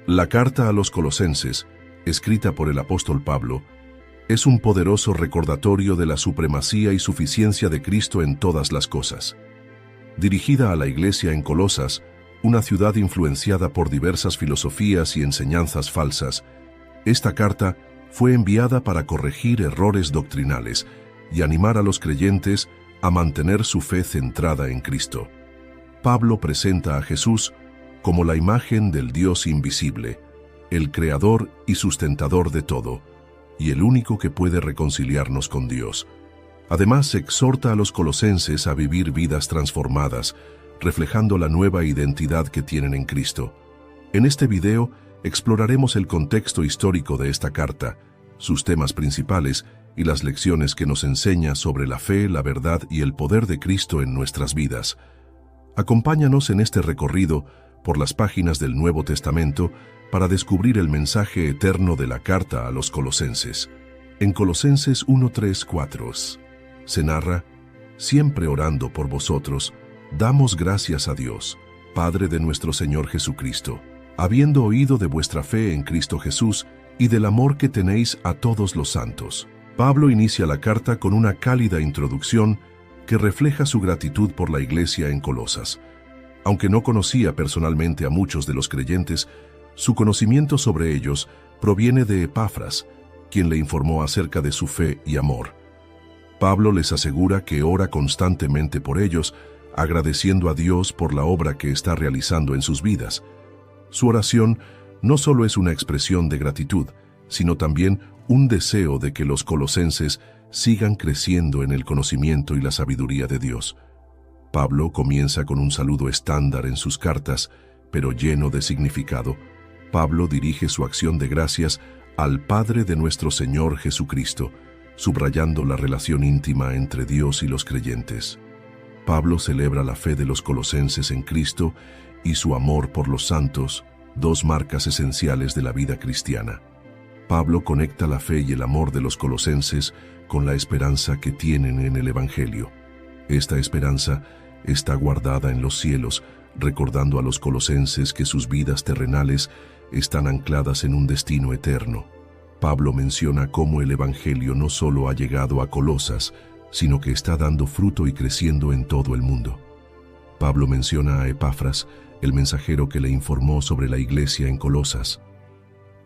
La carta a los Colosenses, escrita por el apóstol Pablo, es un poderoso recordatorio de la supremacía y suficiencia de Cristo en todas las cosas. Dirigida a la iglesia en Colosas, una ciudad influenciada por diversas filosofías y enseñanzas falsas, esta carta fue enviada para corregir errores doctrinales y animar a los creyentes a mantener su fe centrada en Cristo. Pablo presenta a Jesús como la imagen del Dios invisible, el creador y sustentador de todo, y el único que puede reconciliarnos con Dios. Además, exhorta a los colosenses a vivir vidas transformadas, reflejando la nueva identidad que tienen en Cristo. En este video exploraremos el contexto histórico de esta carta, sus temas principales y las lecciones que nos enseña sobre la fe, la verdad y el poder de Cristo en nuestras vidas. Acompáñanos en este recorrido por las páginas del Nuevo Testamento para descubrir el mensaje eterno de la carta a los colosenses. En Colosenses 1:3-4 se narra: siempre orando por vosotros, damos gracias a Dios, Padre de nuestro Señor Jesucristo, habiendo oído de vuestra fe en Cristo Jesús y del amor que tenéis a todos los santos. Pablo inicia la carta con una cálida introducción que refleja su gratitud por la iglesia en Colosas. Aunque no conocía personalmente a muchos de los creyentes, su conocimiento sobre ellos proviene de Epafras, quien le informó acerca de su fe y amor. Pablo les asegura que ora constantemente por ellos, agradeciendo a Dios por la obra que está realizando en sus vidas. Su oración no solo es una expresión de gratitud, sino también un deseo de que los colosenses sigan creciendo en el conocimiento y la sabiduría de Dios. Pablo comienza con un saludo estándar en sus cartas, pero lleno de significado. Pablo dirige su acción de gracias al Padre de nuestro Señor Jesucristo, subrayando la relación íntima entre Dios y los creyentes. Pablo celebra la fe de los colosenses en Cristo y su amor por los santos, dos marcas esenciales de la vida cristiana. Pablo conecta la fe y el amor de los colosenses con la esperanza que tienen en el Evangelio. Esta esperanza está guardada en los cielos, recordando a los colosenses que sus vidas terrenales están ancladas en un destino eterno. Pablo menciona cómo el Evangelio no solo ha llegado a Colosas, sino que está dando fruto y creciendo en todo el mundo. Pablo menciona a Epafras, el mensajero que le informó sobre la iglesia en Colosas.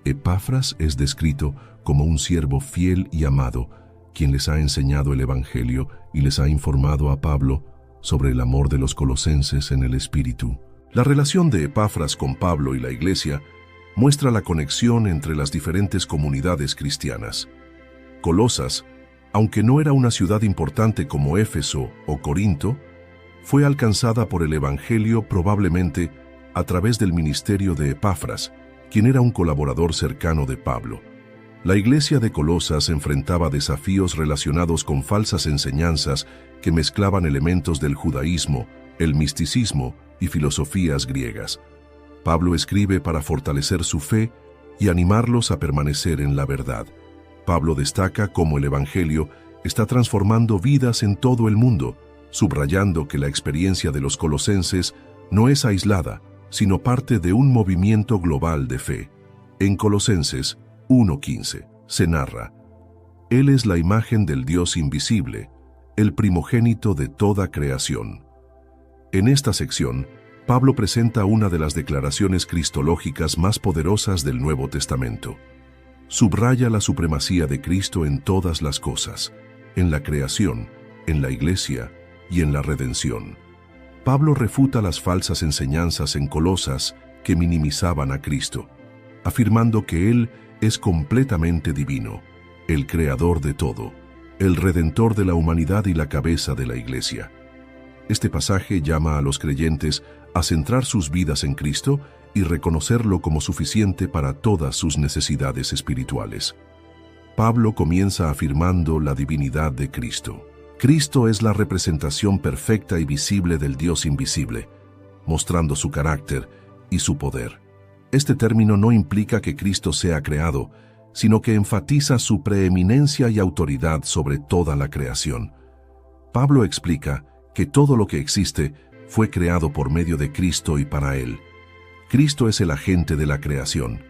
Epafras es descrito como un siervo fiel y amado, quien les ha enseñado el Evangelio y les ha informado a Pablo sobre el amor de los colosenses en el Espíritu. La relación de Epafras con Pablo y la iglesia muestra la conexión entre las diferentes comunidades cristianas. Colosas, aunque no era una ciudad importante como Éfeso o Corinto, fue alcanzada por el Evangelio probablemente a través del ministerio de Epafras, quien era un colaborador cercano de Pablo. La iglesia de Colosas enfrentaba desafíos relacionados con falsas enseñanzas que mezclaban elementos del judaísmo, el misticismo y filosofías griegas. Pablo escribe para fortalecer su fe y animarlos a permanecer en la verdad. Pablo destaca cómo el Evangelio está transformando vidas en todo el mundo, subrayando que la experiencia de los colosenses no es aislada, sino parte de un movimiento global de fe. En Colosenses 1:15 se narra: Él es la imagen del Dios invisible, el primogénito de toda creación. En esta sección, Pablo presenta una de las declaraciones cristológicas más poderosas del Nuevo Testamento. Subraya la supremacía de Cristo en todas las cosas, en la creación, en la iglesia y en la redención. Pablo refuta las falsas enseñanzas en Colosas que minimizaban a Cristo, afirmando que Él es completamente divino, el creador de todo, el redentor de la humanidad y la cabeza de la iglesia. Este pasaje llama a los creyentes a centrar sus vidas en Cristo y reconocerlo como suficiente para todas sus necesidades espirituales. Pablo comienza afirmando la divinidad de Cristo. Cristo es la representación perfecta y visible del Dios invisible, mostrando su carácter y su poder. Este término no implica que Cristo sea creado, sino que enfatiza su preeminencia y autoridad sobre toda la creación. Pablo explica que todo lo que existe fue creado por medio de Cristo y para Él. Cristo es el agente de la creación.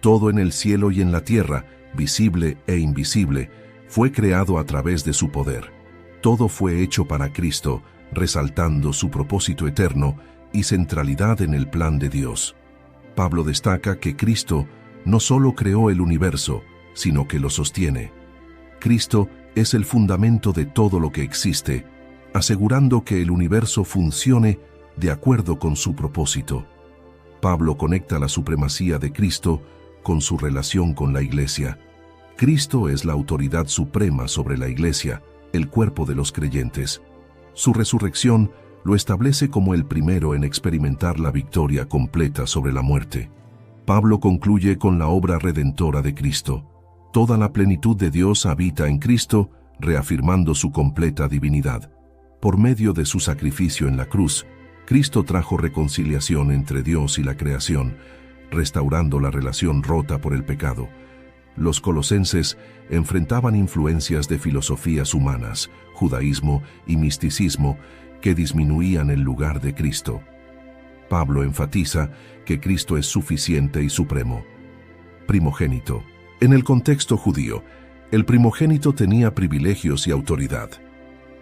Todo en el cielo y en la tierra, visible e invisible, fue creado a través de su poder. Todo fue hecho para Cristo, resaltando su propósito eterno y centralidad en el plan de Dios. Pablo destaca que Cristo no solo creó el universo, sino que lo sostiene. Cristo es el fundamento de todo lo que existe, asegurando que el universo funcione de acuerdo con su propósito. Pablo conecta la supremacía de Cristo con su relación con la Iglesia. Cristo es la autoridad suprema sobre la Iglesia, el cuerpo de los creyentes. Su resurrección lo establece como el primero en experimentar la victoria completa sobre la muerte. Pablo concluye con la obra redentora de Cristo. Toda la plenitud de Dios habita en Cristo, reafirmando su completa divinidad. Por medio de su sacrificio en la cruz, Cristo trajo reconciliación entre Dios y la creación, restaurando la relación rota por el pecado. Los colosenses enfrentaban influencias de filosofías humanas, judaísmo y misticismo que disminuían el lugar de Cristo. Pablo enfatiza que Cristo es suficiente y supremo. Primogénito. En el contexto judío, el primogénito tenía privilegios y autoridad.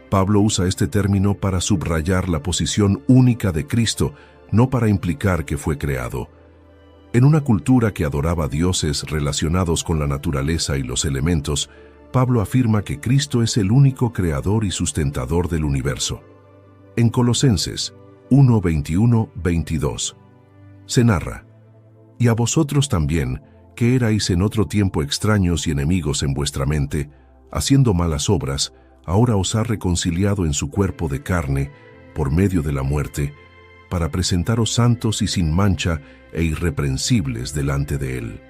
Pablo usa este término para subrayar la posición única de Cristo, no para implicar que fue creado. En una cultura que adoraba dioses relacionados con la naturaleza y los elementos, Pablo afirma que Cristo es el único creador y sustentador del universo. En Colosenses 1:21-22 se narra: «Y a vosotros también, que erais en otro tiempo extraños y enemigos en vuestra mente, haciendo malas obras, ahora os ha reconciliado en su cuerpo de carne, por medio de la muerte, para presentaros santos y sin mancha e irreprensibles delante de Él».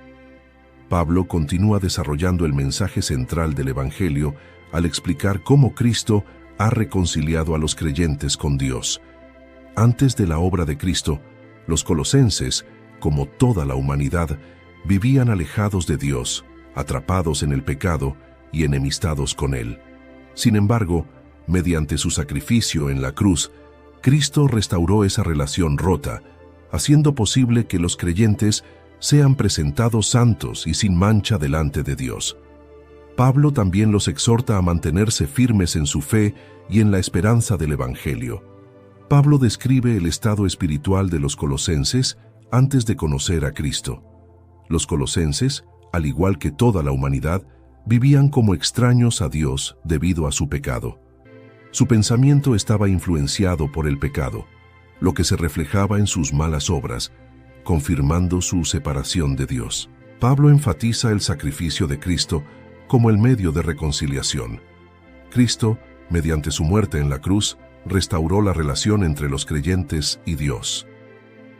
Pablo continúa desarrollando el mensaje central del Evangelio al explicar cómo Cristo ha reconciliado a los creyentes con Dios. Antes de la obra de Cristo, los colosenses, como toda la humanidad, vivían alejados de Dios, atrapados en el pecado y enemistados con Él. Sin embargo, mediante su sacrificio en la cruz, Cristo restauró esa relación rota, haciendo posible que los creyentes sean presentados santos y sin mancha delante de Dios. Pablo también los exhorta a mantenerse firmes en su fe y en la esperanza del Evangelio. Pablo describe el estado espiritual de los colosenses antes de conocer a Cristo. Los colosenses, al igual que toda la humanidad, vivían como extraños a Dios debido a su pecado. Su pensamiento estaba influenciado por el pecado, lo que se reflejaba en sus malas obras, confirmando su separación de Dios. Pablo enfatiza el sacrificio de Cristo como el medio de reconciliación. Cristo, mediante su muerte en la cruz, restauró la relación entre los creyentes y Dios.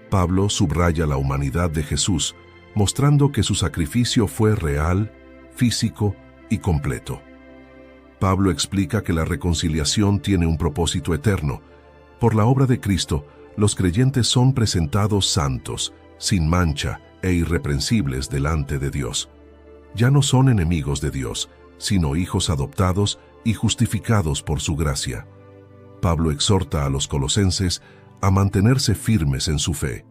Pablo subraya la humanidad de Jesús, mostrando que su sacrificio fue real, físico y completo. Pablo explica que la reconciliación tiene un propósito eterno. Por la obra de Cristo, los creyentes son presentados santos, sin mancha e irreprensibles delante de Dios. Ya no son enemigos de Dios, sino hijos adoptados y justificados por su gracia. Pablo exhorta a los colosenses a mantenerse firmes en su fe.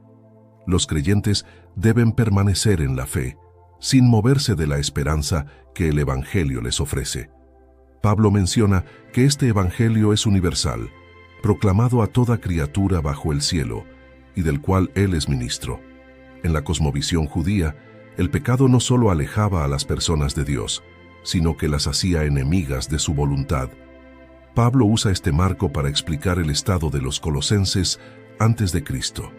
Los creyentes deben permanecer en la fe, sin moverse de la esperanza que el Evangelio les ofrece. Pablo menciona que este Evangelio es universal, proclamado a toda criatura bajo el cielo, y del cual él es ministro. En la cosmovisión judía, el pecado no solo alejaba a las personas de Dios, sino que las hacía enemigas de su voluntad. Pablo usa este marco para explicar el estado de los colosenses antes de Cristo.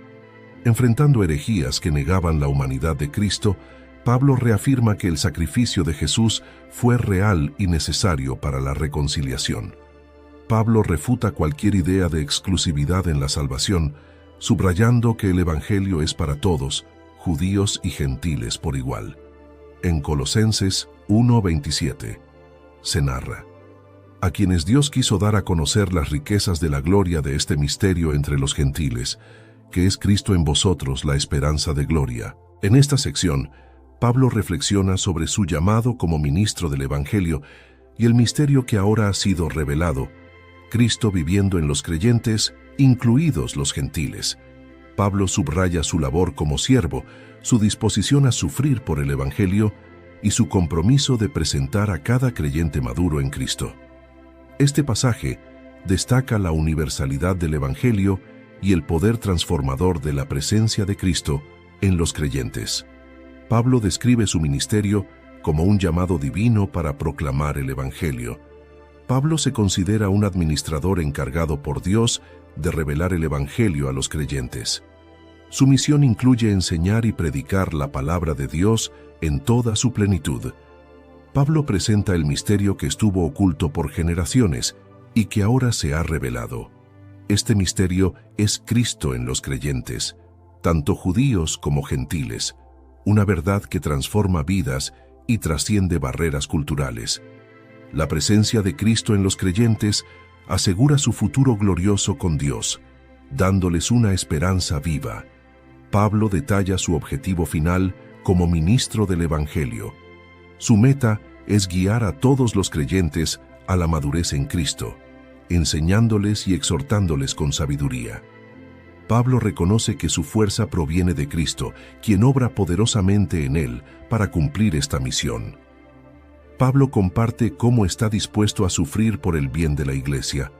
Enfrentando herejías que negaban la humanidad de Cristo, Pablo reafirma que el sacrificio de Jesús fue real y necesario para la reconciliación. Pablo refuta cualquier idea de exclusividad en la salvación, subrayando que el Evangelio es para todos, judíos y gentiles por igual. En Colosenses 1:27 se narra: «A quienes Dios quiso dar a conocer las riquezas de la gloria de este misterio entre los gentiles, que es Cristo en vosotros la esperanza de gloria». En esta sección, Pablo reflexiona sobre su llamado como ministro del Evangelio y el misterio que ahora ha sido revelado, Cristo viviendo en los creyentes, incluidos los gentiles. Pablo subraya su labor como siervo, su disposición a sufrir por el Evangelio y su compromiso de presentar a cada creyente maduro en Cristo. Este pasaje destaca la universalidad del Evangelio y el poder transformador de la presencia de Cristo en los creyentes. Pablo describe su ministerio como un llamado divino para proclamar el Evangelio. Pablo se considera un administrador encargado por Dios de revelar el Evangelio a los creyentes. Su misión incluye enseñar y predicar la palabra de Dios en toda su plenitud. Pablo presenta el misterio que estuvo oculto por generaciones y que ahora se ha revelado. Este misterio es Cristo en los creyentes, tanto judíos como gentiles, una verdad que transforma vidas y trasciende barreras culturales. La presencia de Cristo en los creyentes asegura su futuro glorioso con Dios, dándoles una esperanza viva. Pablo detalla su objetivo final como ministro del Evangelio. Su meta es guiar a todos los creyentes a la madurez en Cristo, enseñándoles y exhortándoles con sabiduría. Pablo reconoce que su fuerza proviene de Cristo, quien obra poderosamente en él para cumplir esta misión. Pablo comparte cómo está dispuesto a sufrir por el bien de la Iglesia.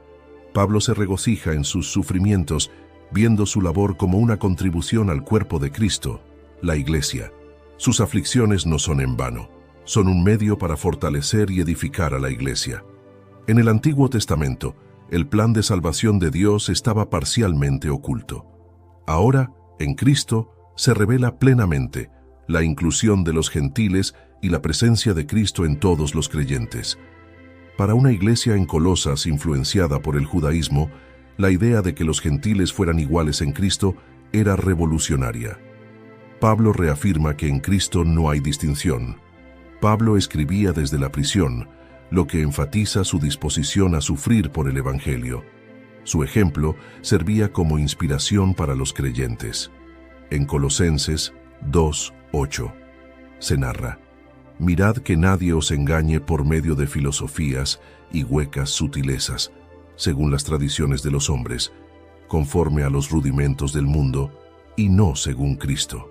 Pablo se regocija en sus sufrimientos, viendo su labor como una contribución al cuerpo de Cristo, la Iglesia. Sus aflicciones no son en vano, son un medio para fortalecer y edificar a la Iglesia. En el Antiguo Testamento, el plan de salvación de Dios estaba parcialmente oculto. Ahora, en Cristo, se revela plenamente la inclusión de los gentiles y la presencia de Cristo en todos los creyentes. Para una iglesia en Colosas influenciada por el judaísmo, la idea de que los gentiles fueran iguales en Cristo era revolucionaria. Pablo reafirma que en Cristo no hay distinción. Pablo escribía desde la prisión, lo que enfatiza su disposición a sufrir por el Evangelio. Su ejemplo servía como inspiración para los creyentes. En Colosenses 2:8 se narra: «Mirad que nadie os engañe por medio de filosofías y huecas sutilezas, según las tradiciones de los hombres, conforme a los rudimentos del mundo, y no según Cristo».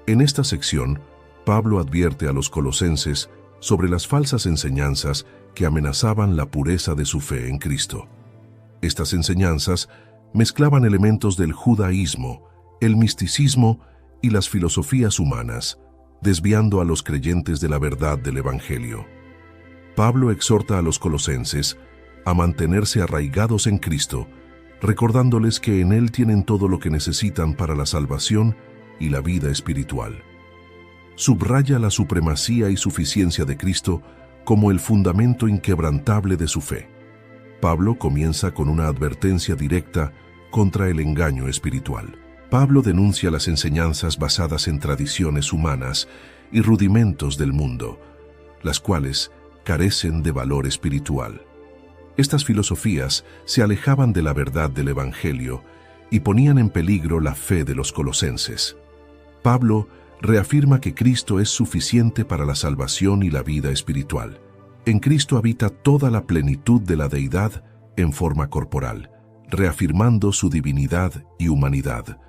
En esta sección, Pablo advierte a los colosenses sobre las falsas enseñanzas que amenazaban la pureza de su fe en Cristo. Estas enseñanzas mezclaban elementos del judaísmo, el misticismo y las filosofías humanas, desviando a los creyentes de la verdad del Evangelio. Pablo exhorta a los colosenses a mantenerse arraigados en Cristo, recordándoles que en Él tienen todo lo que necesitan para la salvación y la vida espiritual. Subraya la supremacía y suficiencia de Cristo como el fundamento inquebrantable de su fe. Pablo comienza con una advertencia directa contra el engaño espiritual. Pablo denuncia las enseñanzas basadas en tradiciones humanas y rudimentos del mundo, las cuales carecen de valor espiritual. Estas filosofías se alejaban de la verdad del Evangelio y ponían en peligro la fe de los colosenses. Pablo reafirma que Cristo es suficiente para la salvación y la vida espiritual. En Cristo habita toda la plenitud de la deidad en forma corporal, reafirmando su divinidad y humanidad.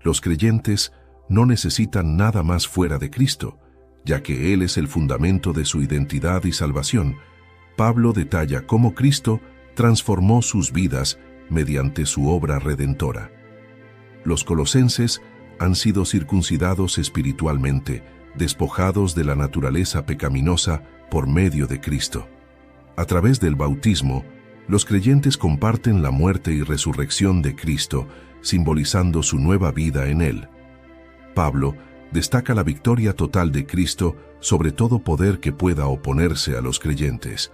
Los creyentes no necesitan nada más fuera de Cristo, ya que Él es el fundamento de su identidad y salvación. Pablo detalla cómo Cristo transformó sus vidas mediante su obra redentora. Los colosenses han sido circuncidados espiritualmente, despojados de la naturaleza pecaminosa por medio de Cristo. A través del bautismo, los creyentes comparten la muerte y resurrección de Cristo, simbolizando su nueva vida en Él. Pablo destaca la victoria total de Cristo sobre todo poder que pueda oponerse a los creyentes.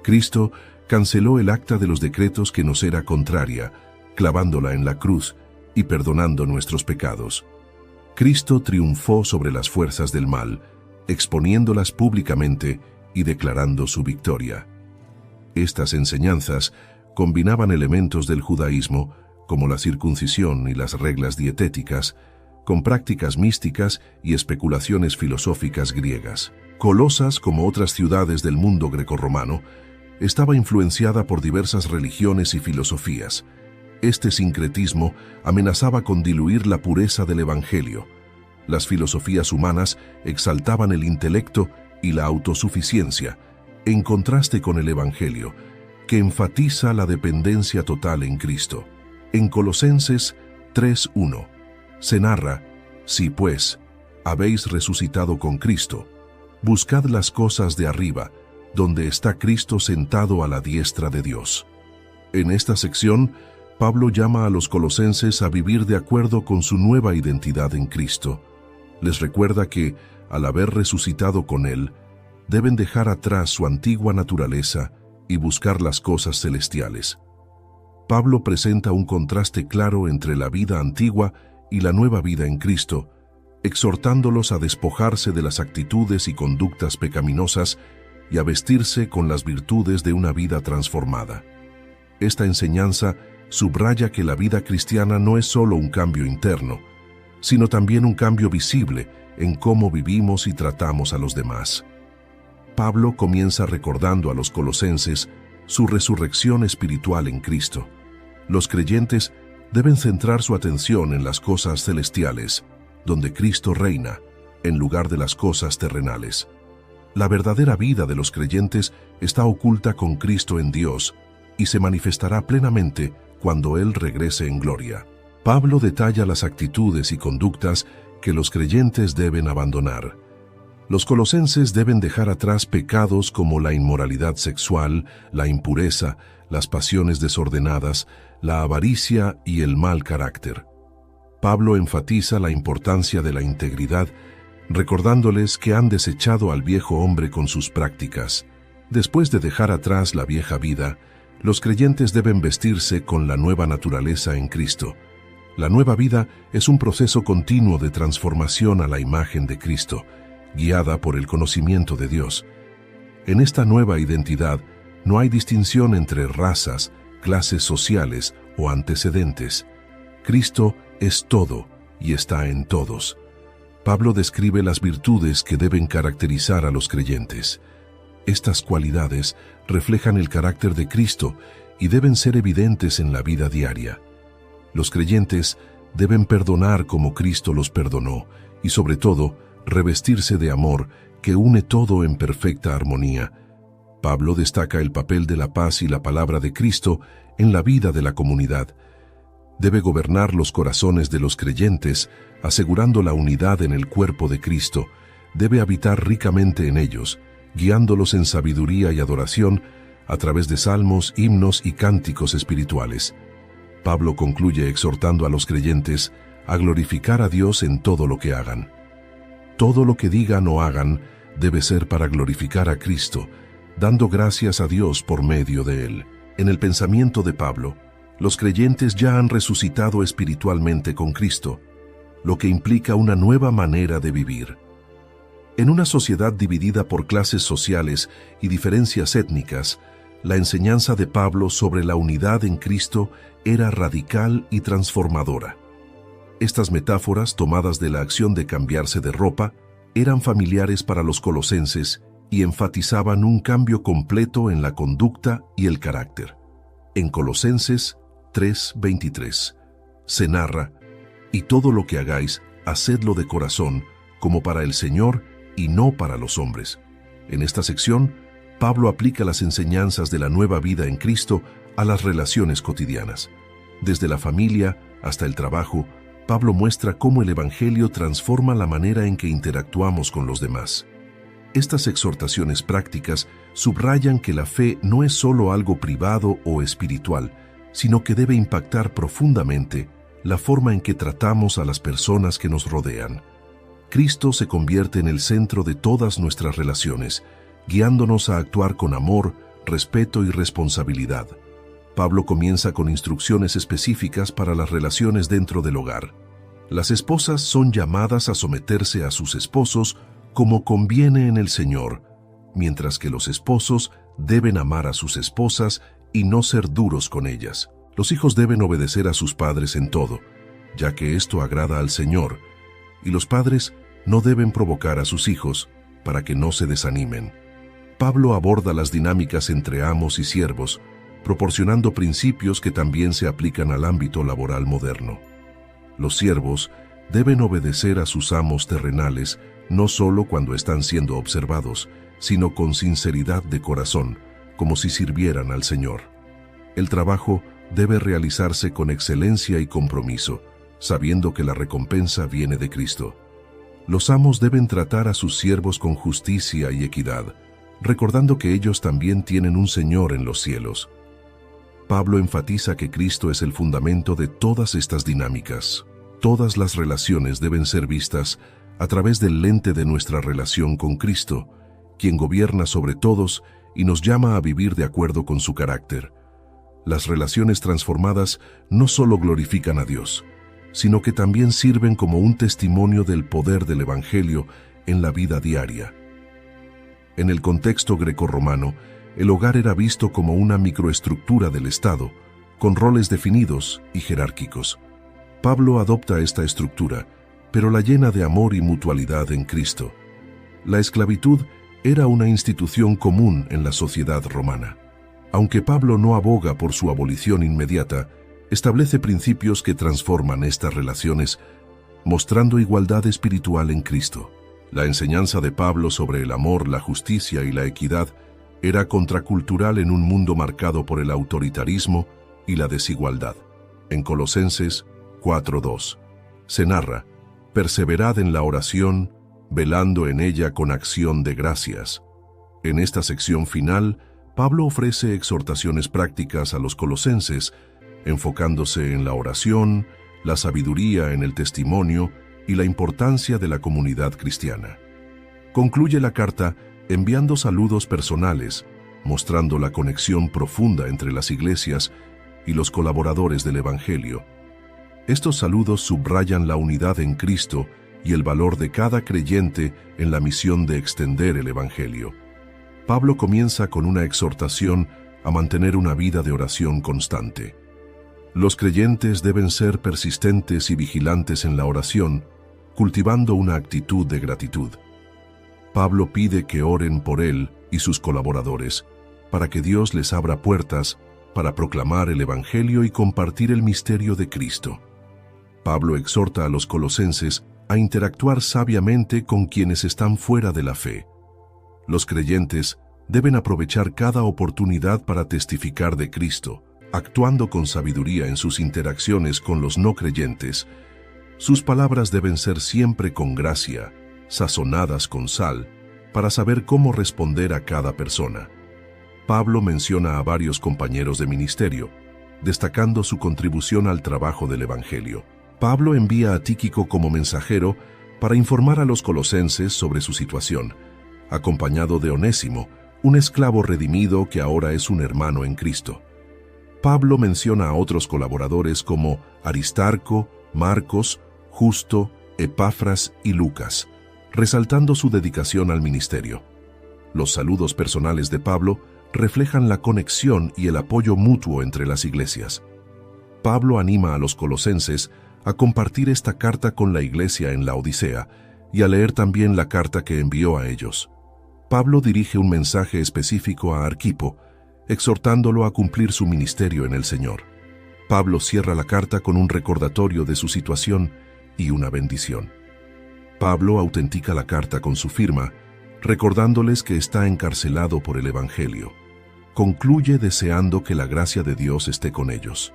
Cristo canceló el acta de los decretos que nos era contraria, clavándola en la cruz y perdonando nuestros pecados. Cristo triunfó sobre las fuerzas del mal, exponiéndolas públicamente y declarando su victoria. Estas enseñanzas combinaban elementos del judaísmo, como la circuncisión y las reglas dietéticas, con prácticas místicas y especulaciones filosóficas griegas. Colosas, como otras ciudades del mundo grecorromano, estaba influenciada por diversas religiones y filosofías. Este sincretismo amenazaba con diluir la pureza del Evangelio. Las filosofías humanas exaltaban el intelecto y la autosuficiencia, en contraste con el Evangelio, que enfatiza la dependencia total en Cristo. En Colosenses 3:1 se narra: si pues habéis resucitado con Cristo, buscad las cosas de arriba, donde está Cristo sentado a la diestra de Dios. En esta sección, Pablo llama a los colosenses a vivir de acuerdo con su nueva identidad en Cristo. Les recuerda que, al haber resucitado con Él, deben dejar atrás su antigua naturaleza y buscar las cosas celestiales. Pablo presenta un contraste claro entre la vida antigua y la nueva vida en Cristo, exhortándolos a despojarse de las actitudes y conductas pecaminosas y a vestirse con las virtudes de una vida transformada. Esta enseñanza subraya que la vida cristiana no es solo un cambio interno, sino también un cambio visible en cómo vivimos y tratamos a los demás. Pablo comienza recordando a los colosenses su resurrección espiritual en Cristo. Los creyentes deben centrar su atención en las cosas celestiales, donde Cristo reina, en lugar de las cosas terrenales. La verdadera vida de los creyentes está oculta con Cristo en Dios y se manifestará plenamente cuando Él regrese en gloria. Pablo detalla las actitudes y conductas que los creyentes deben abandonar. Los colosenses deben dejar atrás pecados como la inmoralidad sexual, la impureza, las pasiones desordenadas, la avaricia y el mal carácter. Pablo enfatiza la importancia de la integridad, recordándoles que han desechado al viejo hombre con sus prácticas. Después de dejar atrás la vieja vida, los creyentes deben vestirse con la nueva naturaleza en Cristo. La nueva vida es un proceso continuo de transformación a la imagen de Cristo, guiada por el conocimiento de Dios. En esta nueva identidad no hay distinción entre razas, clases sociales o antecedentes. Cristo es todo y está en todos. Pablo describe las virtudes que deben caracterizar a los creyentes. Estas cualidades reflejan el carácter de Cristo y deben ser evidentes en la vida diaria. Los creyentes deben perdonar como Cristo los perdonó y, sobre todo, revestirse de amor que une todo en perfecta armonía. Pablo destaca el papel de la paz y la palabra de Cristo en la vida de la comunidad. Debe gobernar los corazones de los creyentes, asegurando la unidad en el cuerpo de Cristo. Debe habitar ricamente en ellos, guiándolos en sabiduría y adoración a través de salmos, himnos y cánticos espirituales. Pablo concluye exhortando a los creyentes a glorificar a Dios en todo lo que hagan. Todo lo que digan o hagan debe ser para glorificar a Cristo, dando gracias a Dios por medio de Él. En el pensamiento de Pablo, los creyentes ya han resucitado espiritualmente con Cristo, lo que implica una nueva manera de vivir. En una sociedad dividida por clases sociales y diferencias étnicas, la enseñanza de Pablo sobre la unidad en Cristo era radical y transformadora. Estas metáforas, tomadas de la acción de cambiarse de ropa, eran familiares para los colosenses y enfatizaban un cambio completo en la conducta y el carácter. En Colosenses 3:23 se narra: «Y todo lo que hagáis, hacedlo de corazón, como para el Señor y no para los hombres». En esta sección, Pablo aplica las enseñanzas de la nueva vida en Cristo a las relaciones cotidianas. Desde la familia hasta el trabajo, Pablo muestra cómo el Evangelio transforma la manera en que interactuamos con los demás. Estas exhortaciones prácticas subrayan que la fe no es solo algo privado o espiritual, sino que debe impactar profundamente la forma en que tratamos a las personas que nos rodean. Cristo se convierte en el centro de todas nuestras relaciones, guiándonos a actuar con amor, respeto y responsabilidad. Pablo comienza con instrucciones específicas para las relaciones dentro del hogar. Las esposas son llamadas a someterse a sus esposos como conviene en el Señor, mientras que los esposos deben amar a sus esposas y no ser duros con ellas. Los hijos deben obedecer a sus padres en todo, ya que esto agrada al Señor, y los padres no deben provocar a sus hijos para que no se desanimen. Pablo aborda las dinámicas entre amos y siervos, proporcionando principios que también se aplican al ámbito laboral moderno. Los siervos deben obedecer a sus amos terrenales no solo cuando están siendo observados, sino con sinceridad de corazón, como si sirvieran al Señor. El trabajo debe realizarse con excelencia y compromiso, sabiendo que la recompensa viene de Cristo. Los amos deben tratar a sus siervos con justicia y equidad, recordando que ellos también tienen un Señor en los cielos. Pablo enfatiza que Cristo es el fundamento de todas estas dinámicas. Todas las relaciones deben ser vistas a través del lente de nuestra relación con Cristo, quien gobierna sobre todos y nos llama a vivir de acuerdo con su carácter. Las relaciones transformadas no solo glorifican a Dios, sino que también sirven como un testimonio del poder del Evangelio en la vida diaria. En el contexto grecorromano, el hogar era visto como una microestructura del Estado, con roles definidos y jerárquicos. Pablo adopta esta estructura, pero la llena de amor y mutualidad en Cristo. La esclavitud era una institución común en la sociedad romana. Aunque Pablo no aboga por su abolición inmediata, establece principios que transforman estas relaciones, mostrando igualdad espiritual en Cristo. La enseñanza de Pablo sobre el amor, la justicia y la equidad era contracultural en un mundo marcado por el autoritarismo y la desigualdad. En Colosenses 4:2 se narra: perseverad en la oración, velando en ella con acción de gracias. En esta sección final, Pablo ofrece exhortaciones prácticas a los colosenses, enfocándose en la oración, la sabiduría en el testimonio y la importancia de la comunidad cristiana. Concluye la carta enviando saludos personales, mostrando la conexión profunda entre las iglesias y los colaboradores del Evangelio. Estos saludos subrayan la unidad en Cristo y el valor de cada creyente en la misión de extender el Evangelio. Pablo comienza con una exhortación a mantener una vida de oración constante. Los creyentes deben ser persistentes y vigilantes en la oración, cultivando una actitud de gratitud. Pablo pide que oren por él y sus colaboradores, para que Dios les abra puertas para proclamar el Evangelio y compartir el misterio de Cristo. Pablo exhorta a los colosenses a interactuar sabiamente con quienes están fuera de la fe. Los creyentes deben aprovechar cada oportunidad para testificar de Cristo, actuando con sabiduría en sus interacciones con los no creyentes. Sus palabras deben ser siempre con gracia, sazonadas con sal, para saber cómo responder a cada persona. Pablo menciona a varios compañeros de ministerio, destacando su contribución al trabajo del Evangelio. Pablo envía a Tíquico como mensajero para informar a los colosenses sobre su situación, acompañado de Onésimo, un esclavo redimido que ahora es un hermano en Cristo. Pablo menciona a otros colaboradores como Aristarco, Marcos, Justo, Epafras y Lucas, resaltando su dedicación al ministerio. Los saludos personales de Pablo reflejan la conexión y el apoyo mutuo entre las iglesias. Pablo anima a los colosenses a compartir esta carta con la iglesia en la Odisea y a leer también la carta que envió a ellos. Pablo dirige un mensaje específico a Arquipo, exhortándolo a cumplir su ministerio en el Señor. Pablo cierra la carta con un recordatorio de su situación y una bendición. Pablo autentica la carta con su firma, recordándoles que está encarcelado por el Evangelio. Concluye deseando que la gracia de Dios esté con ellos.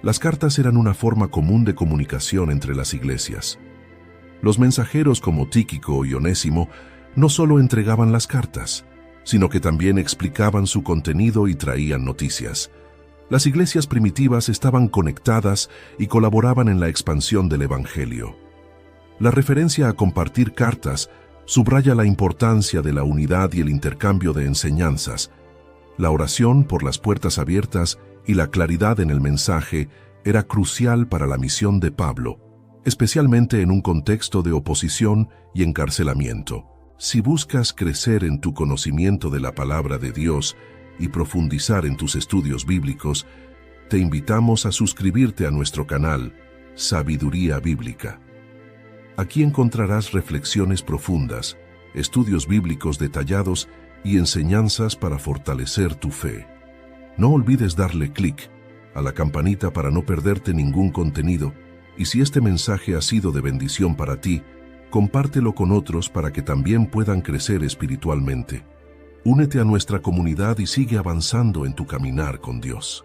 Las cartas eran una forma común de comunicación entre las iglesias. Los mensajeros como Tíquico y Onésimo no solo entregaban las cartas, sino que también explicaban su contenido y traían noticias. Las iglesias primitivas estaban conectadas y colaboraban en la expansión del Evangelio. La referencia a compartir cartas subraya la importancia de la unidad y el intercambio de enseñanzas. La oración por las puertas abiertas y la claridad en el mensaje era crucial para la misión de Pablo, especialmente en un contexto de oposición y encarcelamiento. Si buscas crecer en tu conocimiento de la palabra de Dios y profundizar en tus estudios bíblicos, te invitamos a suscribirte a nuestro canal Sabiduría Bíblica. Aquí encontrarás reflexiones profundas, estudios bíblicos detallados y enseñanzas para fortalecer tu fe. No olvides darle clic a la campanita para no perderte ningún contenido, y si este mensaje ha sido de bendición para ti, compártelo con otros para que también puedan crecer espiritualmente. Únete a nuestra comunidad y sigue avanzando en tu caminar con Dios.